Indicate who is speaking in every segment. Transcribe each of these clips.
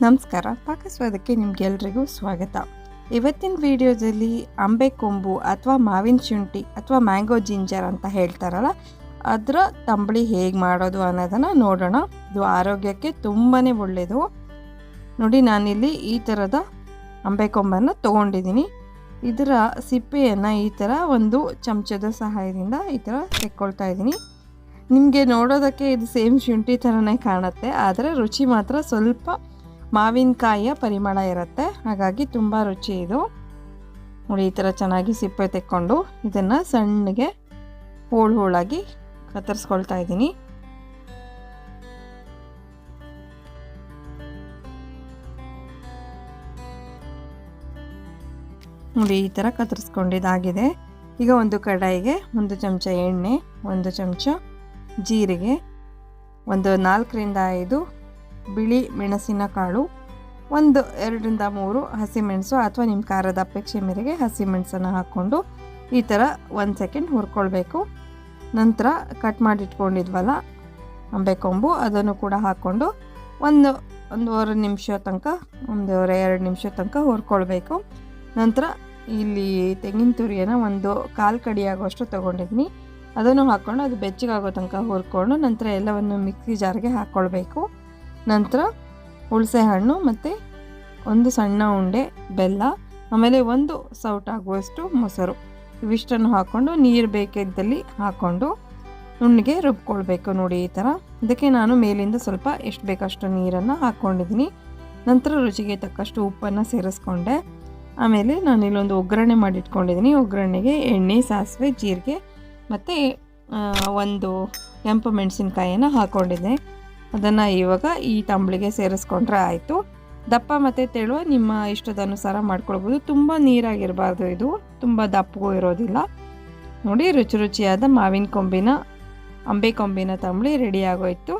Speaker 1: ನಮಸ್ಕಾರ, ಪಾಕಸ್ವಾದಕ್ಕೆ ನಿಮಗೆಲ್ರಿಗೂ ಸ್ವಾಗತ. ಇವತ್ತಿನ ವಿಡಿಯೋದಲ್ಲಿ ಅಂಬೆ ಕೊಂಬು ಅಥವಾ ಮಾವಿನ ಶುಂಠಿ ಅಥವಾ ಮ್ಯಾಂಗೋ ಜಿಂಜರ್ ಅಂತ ಹೇಳ್ತಾರಲ್ಲ, ಅದರ ತಂಬಳಿ ಹೇಗೆ ಮಾಡೋದು ಅನ್ನೋದನ್ನು ನೋಡೋಣ. ಇದು ಆರೋಗ್ಯಕ್ಕೆ ತುಂಬಾ ಒಳ್ಳೆಯದು. ನೋಡಿ, ನಾನಿಲ್ಲಿ ಈ ಥರದ ಅಂಬೆ ಕೊಂಬನ್ನು ತೊಗೊಂಡಿದ್ದೀನಿ. ಇದರ ಸಿಪ್ಪೆಯನ್ನು ಈ ಥರ ಒಂದು ಚಮಚದ ಸಹಾಯದಿಂದ ಈ ಥರ ತೆಕ್ಕೊಳ್ತಾ ಇದ್ದೀನಿ. ನಿಮಗೆ ನೋಡೋದಕ್ಕೆ ಇದು ಸೇಮ್ ಶುಂಠಿ ಥರನೇ ಕಾಣುತ್ತೆ, ಆದರೆ ರುಚಿ ಮಾತ್ರ ಸ್ವಲ್ಪ ಮಾವಿನಕಾಯಿಯ ಪರಿಮಳ ಇರುತ್ತೆ, ಹಾಗಾಗಿ ತುಂಬ ರುಚಿ ಇದು. ನೋಡಿ, ಈ ಥರ ಚೆನ್ನಾಗಿ ಸಿಪ್ಪೆ ತೆಕ್ಕೊಂಡು ಇದನ್ನು ಸಣ್ಣಗೆ ಹೋಳಾಗಿ ಕತ್ತರಿಸ್ಕೊಳ್ತಾ ಇದ್ದೀನಿ. ನೋಡಿ, ಈ ಥರ ಕತ್ತರಿಸ್ಕೊಂಡಿದ್ದಾಗಿದೆ. ಈಗ ಒಂದು ಕಡಾಯಿಗೆ 1 ಚಮಚ ಎಣ್ಣೆ, 1 ಚಮಚ ಜೀರಿಗೆ, ಒಂದು 4ರಿಂದ 5 ಬಿಳಿ ಮೆಣಸಿನ ಕಾಳು, 2ರಿಂದ 3 ಹಸಿಮೆಣಸು ಅಥವಾ ನಿಮ್ಮ ಖಾರದ ಅಪೇಕ್ಷೆ ಮೇರೆಗೆ ಹಸಿಮೆಣಸನ್ನು ಹಾಕ್ಕೊಂಡು ಈ ಥರ 1 ಸೆಕೆಂಡ್ ಹುರ್ಕೊಳ್ಬೇಕು. ನಂತರ ಕಟ್ ಮಾಡಿಟ್ಕೊಂಡಿದ್ವಲ್ಲ ಅಂಬೆ ಕೊಂಬು, ಅದನ್ನು ಕೂಡ ಹಾಕ್ಕೊಂಡು ಒಂದೂವರೆ ನಿಮಿಷ ತನಕ 1-2 ನಿಮಿಷ ತನಕ ಹುರ್ಕೊಳ್ಬೇಕು. ನಂತರ ಇಲ್ಲಿ ತೆಂಗಿನ ತುರಿಯನ್ನು 1/4 ಕಡಿಯಾಗುವಷ್ಟು ತೊಗೊಂಡಿದ್ದೀನಿ. ಅದನ್ನು ಹಾಕ್ಕೊಂಡು ಅದು ಬೆಚ್ಚಗಾಗೋ ತನಕ ಹುರ್ಕೊಂಡು ನಂತರ ಎಲ್ಲವನ್ನು ಮಿಕ್ಸಿ ಜಾರ್ಗೆ ಹಾಕ್ಕೊಳ್ಬೇಕು. ನಂತರ ಹುಣಸೆ ಹಣ್ಣು ಮತ್ತು 1 ಸಣ್ಣ ಉಂಡೆ ಬೆಲ್ಲ, ಆಮೇಲೆ 1 ಸೌಟಾಗುವಷ್ಟು ಮೊಸರು, ಇವಿಷ್ಟನ್ನು ಹಾಕ್ಕೊಂಡು ನೀರು ಬೇಕಿದ್ದಲ್ಲಿ ಹಾಕ್ಕೊಂಡು ನುಣ್ಣಗೆ ರುಬ್ಕೊಳ್ಬೇಕು. ನೋಡಿ, ಈ ಥರ. ಇದಕ್ಕೆ ನಾನು ಮೇಲಿಂದ ಸ್ವಲ್ಪ ಎಷ್ಟು ಬೇಕಷ್ಟು ನೀರನ್ನು ಹಾಕ್ಕೊಂಡಿದ್ದೀನಿ. ನಂತರ ರುಚಿಗೆ ತಕ್ಕಷ್ಟು ಉಪ್ಪನ್ನು ಸೇರಿಸ್ಕೊಂಡೆ. ಆಮೇಲೆ ನಾನು ಇಲ್ಲೊಂದು ಒಗ್ಗರಣೆ ಮಾಡಿಟ್ಕೊಂಡಿದ್ದೀನಿ. ಒಗ್ಗರಣೆಗೆ ಎಣ್ಣೆ, ಸಾಸಿವೆ, ಜೀರಿಗೆ ಮತ್ತು 1 ಕೆಂಪು ಮೆಣಸಿನ್ಕಾಯಿಯನ್ನು ಹಾಕ್ಕೊಂಡಿದ್ದೆ. ಅದನ್ನು ಇವಾಗ ಈ ತಂಬಳಿಗೆ ಸೇರಿಸ್ಕೊಂಡ್ರೆ ಆಯಿತು. ದಪ್ಪ ಮತ್ತು ತೆಳುವ ನಿಮ್ಮ ಇಷ್ಟದ ಅನುಸಾರ ಮಾಡ್ಕೊಳ್ಬೋದು. ತುಂಬ ನೀರಾಗಿರಬಾರ್ದು, ಇದು ತುಂಬ ದಪ್ಪಗೂ ಇರೋದಿಲ್ಲ. ನೋಡಿ, ರುಚಿಯಾದ ಅಂಬೆ ಕೊಂಬಿನ ತಂಬಳಿ ರೆಡಿ ಆಗೋಯ್ತು.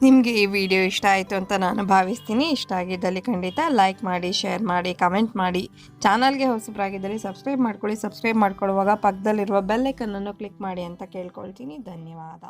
Speaker 1: ನಿಮಗೆ ಈ ವಿಡಿಯೋ ಇಷ್ಟ ಆಯಿತು ಅಂತ ನಾನು ಭಾವಿಸ್ತೀನಿ. ಇಷ್ಟ ಆಗಿದ್ದಲ್ಲಿ ಖಂಡಿತ ಲೈಕ್ ಮಾಡಿ, ಶೇರ್ ಮಾಡಿ, ಕಮೆಂಟ್ ಮಾಡಿ. ಚಾನಲ್ಗೆ ಹೊಸಬರಾಗಿದ್ದಲ್ಲಿ ಸಬ್ಸ್ಕ್ರೈಬ್ ಮಾಡ್ಕೊಳ್ಳಿ. ಸಬ್ಸ್ಕ್ರೈಬ್ ಮಾಡ್ಕೊಳ್ಳುವಾಗ ಪಕ್ಕದಲ್ಲಿರುವ ಬೆಲ್ ಐಕನ್ನನ್ನು ಕ್ಲಿಕ್ ಮಾಡಿ ಅಂತ ಕೇಳ್ಕೊಳ್ತೀನಿ. ಧನ್ಯವಾದ.